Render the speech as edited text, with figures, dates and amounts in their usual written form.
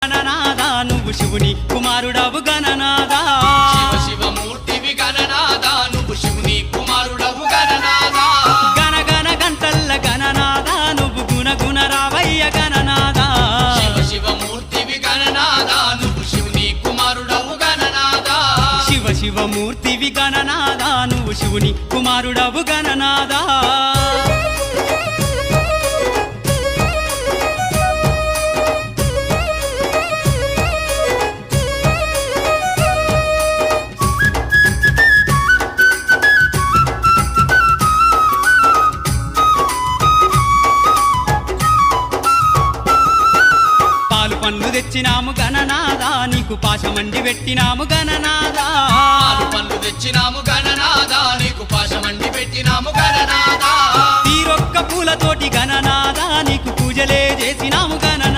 గణనాదా నువ్వు శివుని కుమారుడవు గణనాదా శివ శివమూర్తివి గణనాదా నువ్వు శివుని కుమారుడవు గణనాదా గణ గణ గంటల్ల గణనాదా నువ్వు గుణ గుణ రావయ్య గణనాదా శివ శివమూర్తివి గణనాదా నువ్వు శివుని కుమారుడవు గణనాదా శివ శివమూర్తివి గణనాదా నువ్వు శివుని కుమారుడవు గణనాదా పండ్లు తెచ్చినాము గణనాదా నీకు పాశమండి పెట్టినాము గణనాదా పండ్లు తెచ్చినాము గణనాదా నీకు పాశమండి పెట్టినాము గణనాదా తీరొక్క పూలతోటి గణనాదా నీకు పూజలే చేసినాము గణనాదా